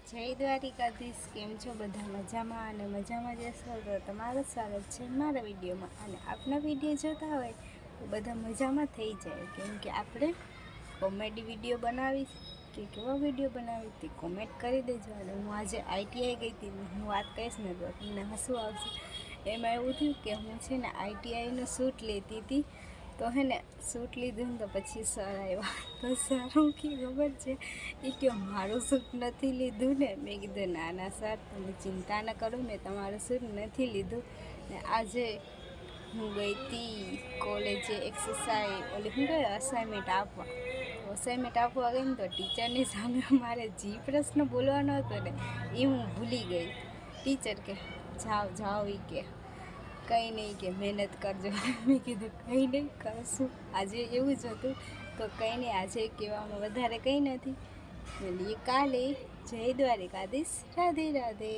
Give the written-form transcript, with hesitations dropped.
જય દ્વારિકાધીશ, કેમ છો બધા? મજામાં અને મજામાં જશો તો તમારું સ્વાગત છે મારા વિડીયોમાં. અને આપના વિડીયો જોતા હોય તો બધા મજામાં થઈ જાય, કેમ કે આપણે કોમેડી વિડીયો બનાવીશ કે કેવા વિડીયો બનાવી તે કોમેન્ટ કરી દેજો. અને હું આજે ITI ગઈ હતી, હું વાત કહીશ ને તો તમને હસવું આવશે. એમાં એવું થયું કે હું છે ને ITIનું શૂટ લેતી હતી, તો હે ને શૂટ લીધું ને તો પછી સર આવ્યા. તો સર હું કે ખબર છે એ કે મારું શૂટ નથી લીધું ને. મેં કીધું ના ના સર, તમે ચિંતા ન કરો, મેં તમારું શૂટ નથી લીધું. ને આજે હું ગઈ હતી કોલેજે અસાઇનમેન્ટ આપવા. અસાઇનમેન્ટ આપવા ગઈ ને તો ટીચરની સામે મારે જે પ્રશ્ન બોલવાનો હતો ને એ હું ભૂલી ગઈ. ટીચર કે જાઓ જાઓ, એ કે કંઈ નહીં, કે મહેનત કરજો. મેં કીધું કંઈ નહીં, કરશું. આજે એવું જ હતું, તો કંઈ નહીં, આજે કહેવામાં વધારે કંઈ નથી. મળીએ કાલે. જય દ્વારિકાધીશ, રાધે રાધે.